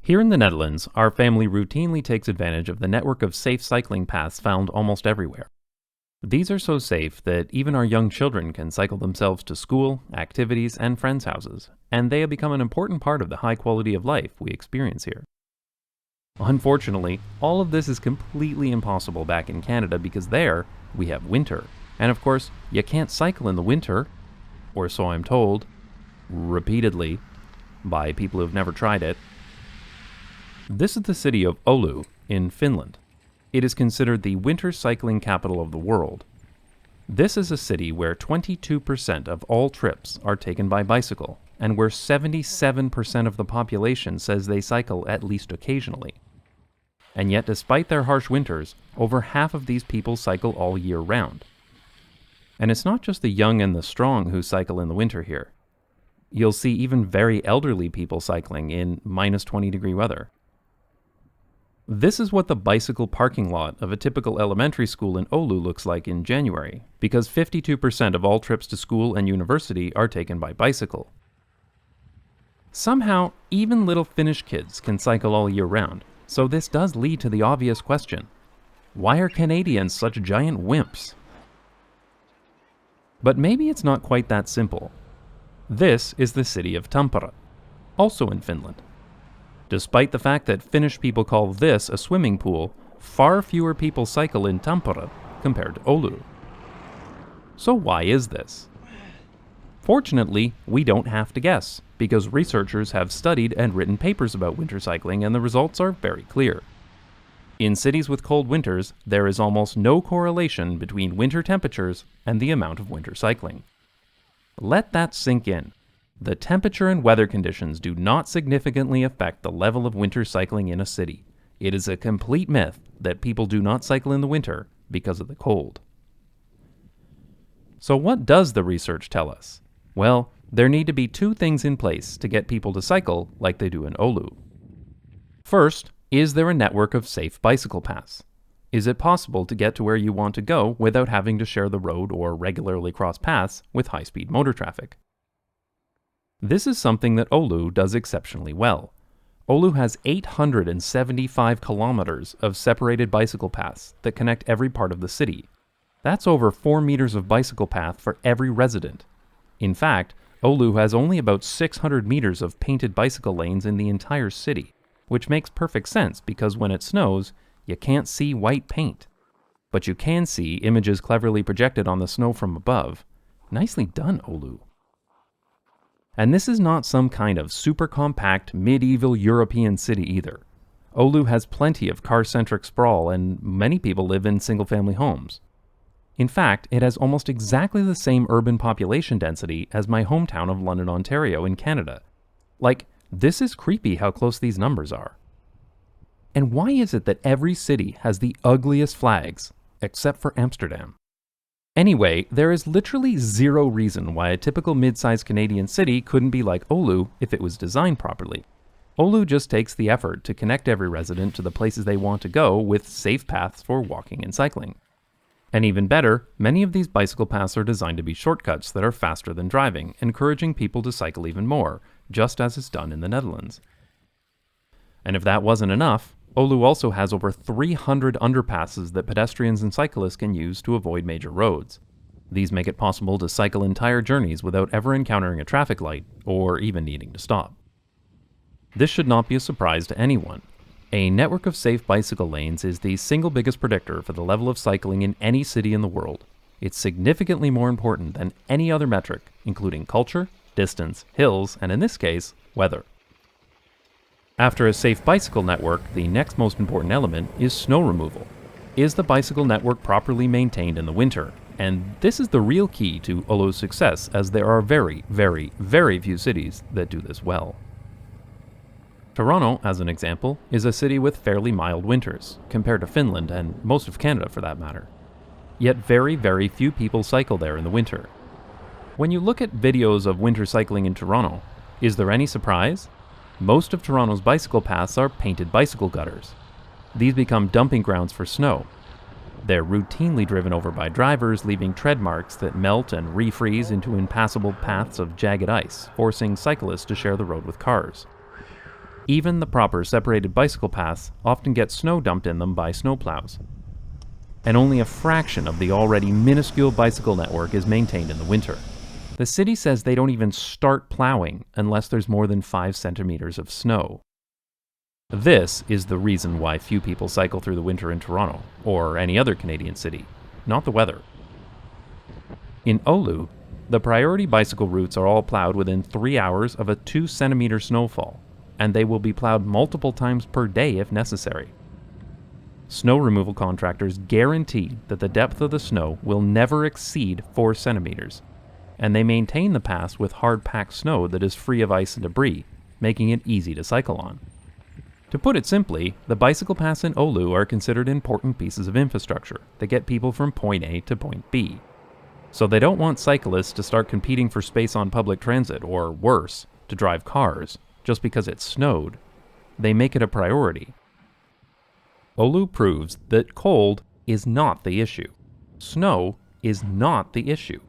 Here in the Netherlands, our family routinely takes advantage of the network of safe cycling paths found almost everywhere. These are so safe that even our young children can cycle themselves to school, activities, and friends' houses, and they have become an important part of the high quality of life we experience here. Unfortunately, all of this is completely impossible back in Canada because there, we have winter. And of course, you can't cycle in the winter, or so I'm told, repeatedly, by people who've never tried it. This is the city of Oulu in Finland. It is considered the winter cycling capital of the world. This is a city where 22% of all trips are taken by bicycle, and where 77% of the population says they cycle at least occasionally. And yet, despite their harsh winters, over half of these people cycle all year round. And it's not just the young and the strong who cycle in the winter here. You'll see even very elderly people cycling in minus 20-degree weather. This is what the bicycle parking lot of a typical elementary school in Oulu looks like in January, because 52% of all trips to school and university are taken by bicycle. Somehow, even little Finnish kids can cycle all year round, so this does lead to the obvious question: why are Canadians such giant wimps? But maybe it's not quite that simple. This is the city of Tampere, also in Finland. Despite the fact that Finnish people call this a swimming pool, far fewer people cycle in Tampere compared to Oulu. So why is this? Fortunately, we don't have to guess, because researchers have studied and written papers about winter cycling, and the results are very clear. In cities with cold winters, there is almost no correlation between winter temperatures and the amount of winter cycling. Let that sink in. The temperature and weather conditions do not significantly affect the level of winter cycling in a city. It is a complete myth that people do not cycle in the winter because of the cold. So what does the research tell us? Well, there need to be two things in place to get people to cycle like they do in Oulu. First, is there a network of safe bicycle paths? Is it possible to get to where you want to go without having to share the road or regularly cross paths with high-speed motor traffic? This is something that Oulu does exceptionally well. Oulu has 875 kilometers of separated bicycle paths that connect every part of the city. That's over 4 meters of bicycle path for every resident. In fact, Oulu has only about 600 meters of painted bicycle lanes in the entire city, which makes perfect sense because when it snows, you can't see white paint. But you can see images cleverly projected on the snow from above. Nicely done, Oulu. And this is not some kind of super compact medieval European city either. Oulu has plenty of car-centric sprawl and many people live in single-family homes. In fact, it has almost exactly the same urban population density as my hometown of London, Ontario in Canada. Like, this is creepy how close these numbers are. And why is it that every city has the ugliest flags, except for Amsterdam? Anyway, there is literally zero reason why a typical mid-sized Canadian city couldn't be like Oulu if it was designed properly. Oulu just takes the effort to connect every resident to the places they want to go with safe paths for walking and cycling. And even better, many of these bicycle paths are designed to be shortcuts that are faster than driving, encouraging people to cycle even more, just as is done in the Netherlands. And if that wasn't enough, Oulu also has over 300 underpasses that pedestrians and cyclists can use to avoid major roads. These make it possible to cycle entire journeys without ever encountering a traffic light, or even needing to stop. This should not be a surprise to anyone. A network of safe bicycle lanes is the single biggest predictor for the level of cycling in any city in the world. It's significantly more important than any other metric, including culture, distance, hills, and in this case, weather. After a safe bicycle network, the next most important element is snow removal. Is the bicycle network properly maintained in the winter? And this is the real key to Oulu's success, as there are very, very, very few cities that do this well. Toronto, as an example, is a city with fairly mild winters, compared to Finland and most of Canada for that matter. Yet very, very few people cycle there in the winter. When you look at videos of winter cycling in Toronto, is there any surprise? Most of Toronto's bicycle paths are painted bicycle gutters. These become dumping grounds for snow. They're routinely driven over by drivers, leaving tread marks that melt and refreeze into impassable paths of jagged ice, forcing cyclists to share the road with cars. Even the proper separated bicycle paths often get snow dumped in them by snowplows. And only a fraction of the already minuscule bicycle network is maintained in the winter. The city says they don't even start plowing unless there's more than 5 centimeters of snow. This is the reason why few people cycle through the winter in Toronto, or any other Canadian city, not the weather. In Oulu, the priority bicycle routes are all plowed within 3 hours of a 2-centimeter snowfall, and they will be plowed multiple times per day if necessary. Snow removal contractors guarantee that the depth of the snow will never exceed 4 centimeters, and they maintain the paths with hard-packed snow that is free of ice and debris, making it easy to cycle on. To put it simply, the bicycle paths in Oulu are considered important pieces of infrastructure that get people from point A to point B. So they don't want cyclists to start competing for space on public transit, or worse, to drive cars, just because it snowed. They make it a priority. Oulu proves that cold is not the issue. Snow is not the issue.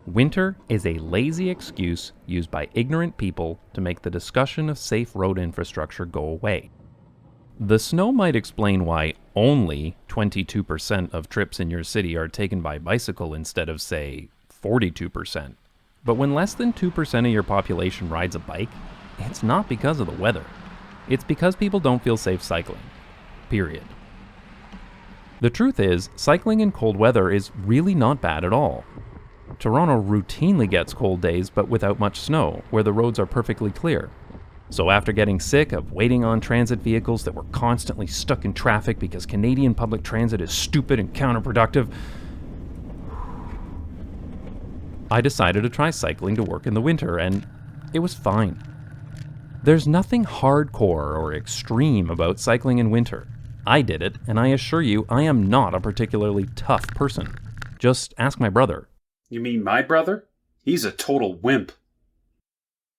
Winter is a lazy excuse used by ignorant people to make the discussion of safe road infrastructure go away. The snow might explain why only 22% of trips in your city are taken by bicycle instead of, say, 42%. But when less than 2% of your population rides a bike, it's not because of the weather. It's because people don't feel safe cycling. Period. The truth is, cycling in cold weather is really not bad at all. Toronto routinely gets cold days, but without much snow, where the roads are perfectly clear. So after getting sick of waiting on transit vehicles that were constantly stuck in traffic because Canadian public transit is stupid and counterproductive, I decided to try cycling to work in the winter, and it was fine. There's nothing hardcore or extreme about cycling in winter. I did it, and I assure you I am not a particularly tough person. Just ask my brother. You mean my brother? He's a total wimp.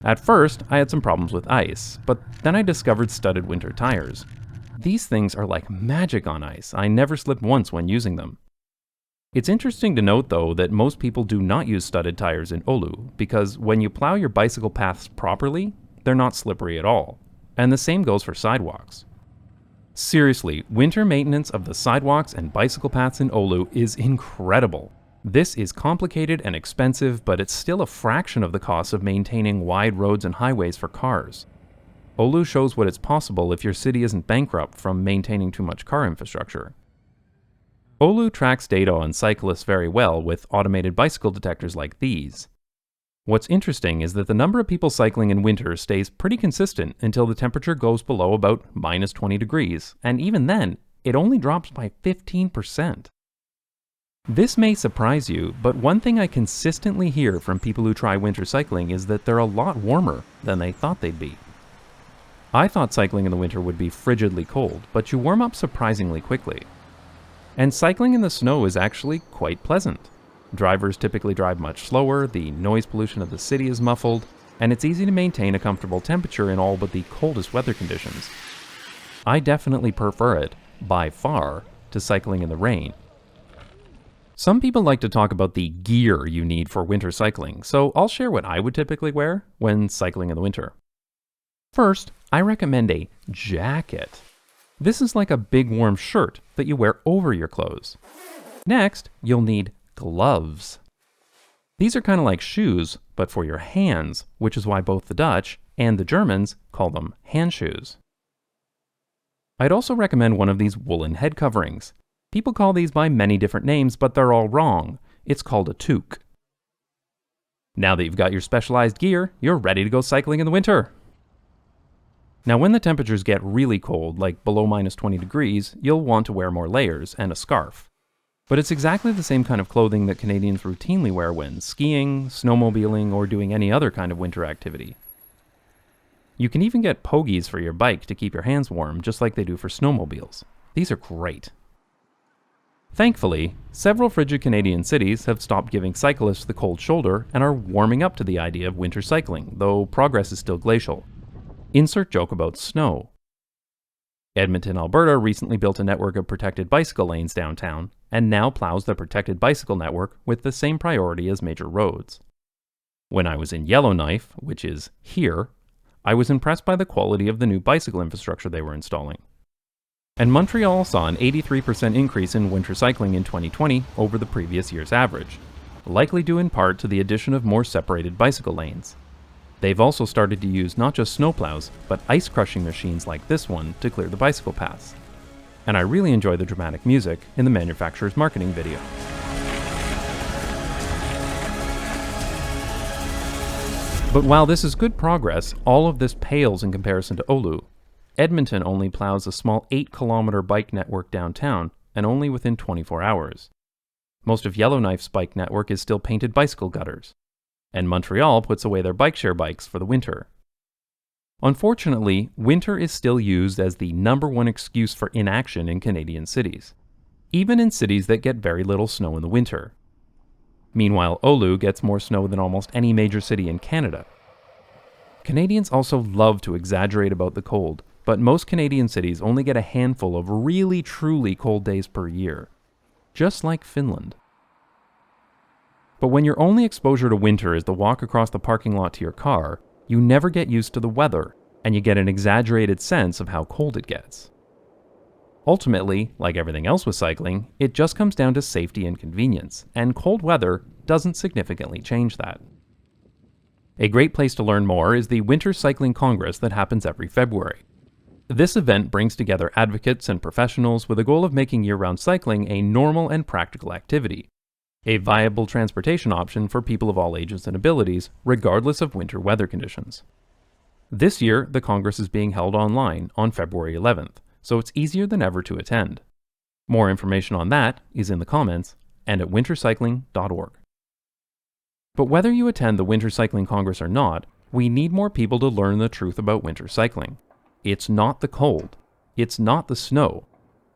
At first, I had some problems with ice, but then I discovered studded winter tires. These things are like magic on ice. I never slipped once when using them. It's interesting to note, though, that most people do not use studded tires in Oulu, because when you plow your bicycle paths properly, they're not slippery at all. And the same goes for sidewalks. Seriously, winter maintenance of the sidewalks and bicycle paths in Oulu is incredible. This is complicated and expensive, but it's still a fraction of the cost of maintaining wide roads and highways for cars. Oulu shows what is possible if your city isn't bankrupt from maintaining too much car infrastructure. Oulu tracks data on cyclists very well with automated bicycle detectors like these. What's interesting is that the number of people cycling in winter stays pretty consistent until the temperature goes below about minus 20 degrees, and even then, it only drops by 15%. This may surprise you, but one thing I consistently hear from people who try winter cycling is that they're a lot warmer than they thought they'd be. I thought cycling in the winter would be frigidly cold, but you warm up surprisingly quickly. And cycling in the snow is actually quite pleasant. Drivers typically drive much slower, the noise pollution of the city is muffled, and it's easy to maintain a comfortable temperature in all but the coldest weather conditions. I definitely prefer it, by far, to cycling in the rain. Some people like to talk about the gear you need for winter cycling, so I'll share what I would typically wear when cycling in the winter. First, I recommend a jacket. This is like a big warm shirt that you wear over your clothes. Next, you'll need gloves. These are kind of like shoes, but for your hands, which is why both the Dutch and the Germans call them hand shoes. I'd also recommend one of these woolen head coverings. People call these by many different names, but they're all wrong. It's called a toque. Now that you've got your specialized gear, you're ready to go cycling in the winter. Now when the temperatures get really cold, like below minus 20 degrees, you'll want to wear more layers and a scarf. But it's exactly the same kind of clothing that Canadians routinely wear when skiing, snowmobiling, or doing any other kind of winter activity. You can even get pogies for your bike to keep your hands warm, just like they do for snowmobiles. These are great. Thankfully, several frigid Canadian cities have stopped giving cyclists the cold shoulder and are warming up to the idea of winter cycling, though progress is still glacial. Insert joke about snow. Edmonton, Alberta recently built a network of protected bicycle lanes downtown, and now plows the protected bicycle network with the same priority as major roads. When I was in Yellowknife, which is here, I was impressed by the quality of the new bicycle infrastructure they were installing. And Montreal saw an 83% increase in winter cycling in 2020 over the previous year's average, likely due in part to the addition of more separated bicycle lanes. They've also started to use not just snowplows, but ice crushing machines like this one to clear the bicycle paths. And I really enjoy the dramatic music in the manufacturer's marketing video. But while this is good progress, all of this pales in comparison to Oulu. Edmonton only plows a small 8-kilometer bike network downtown, and only within 24 hours. Most of Yellowknife's bike network is still painted bicycle gutters. And Montreal puts away their bike share bikes for the winter. Unfortunately, winter is still used as the #1 excuse for inaction in Canadian cities, even in cities that get very little snow in the winter. Meanwhile, Oulu gets more snow than almost any major city in Canada. Canadians also love to exaggerate about the cold, but most Canadian cities only get a handful of really truly cold days per year, just like Finland. But when your only exposure to winter is the walk across the parking lot to your car, you never get used to the weather, and you get an exaggerated sense of how cold it gets. Ultimately, like everything else with cycling, it just comes down to safety and convenience, and cold weather doesn't significantly change that. A great place to learn more is the Winter Cycling Congress that happens every February. This event brings together advocates and professionals with a goal of making year-round cycling a normal and practical activity, a viable transportation option for people of all ages and abilities, regardless of winter weather conditions. This year, the Congress is being held online on February 11th, so it's easier than ever to attend. More information on that is in the comments and at wintercycling.org. But whether you attend the Winter Cycling Congress or not, we need more people to learn the truth about winter cycling. It's not the cold. It's not the snow.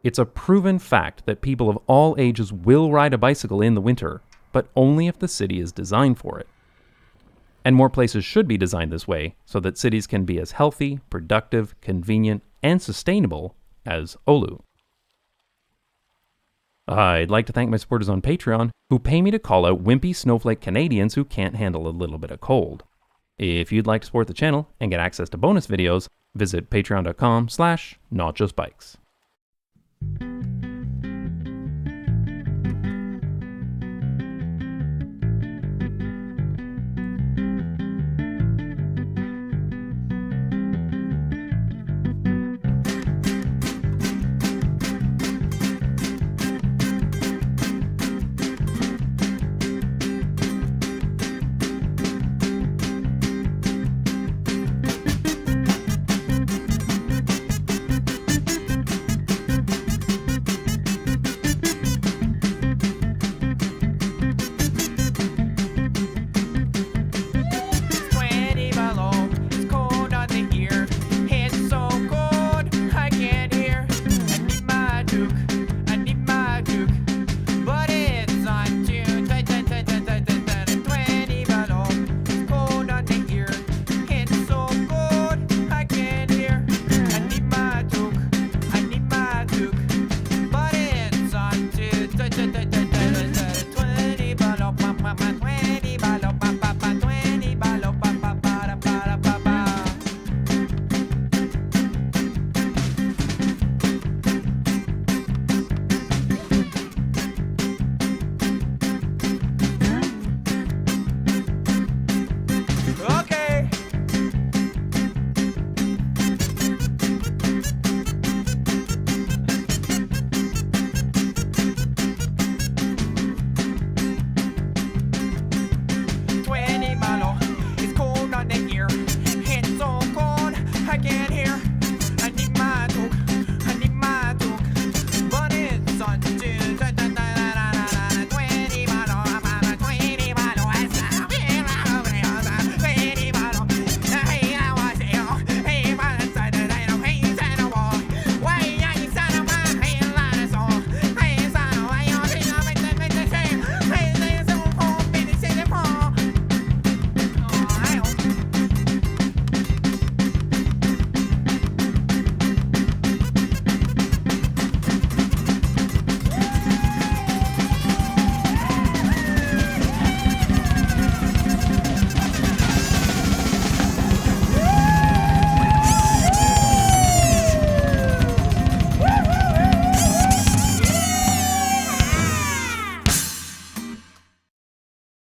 It's a proven fact that people of all ages will ride a bicycle in the winter, but only if the city is designed for it. And more places should be designed this way so that cities can be as healthy, productive, convenient, and sustainable as Oulu. I'd like to thank my supporters on Patreon who pay me to call out wimpy snowflake Canadians who can't handle a little bit of cold. If you'd like to support the channel and get access to bonus videos, visit patreon.com/notjustbikes.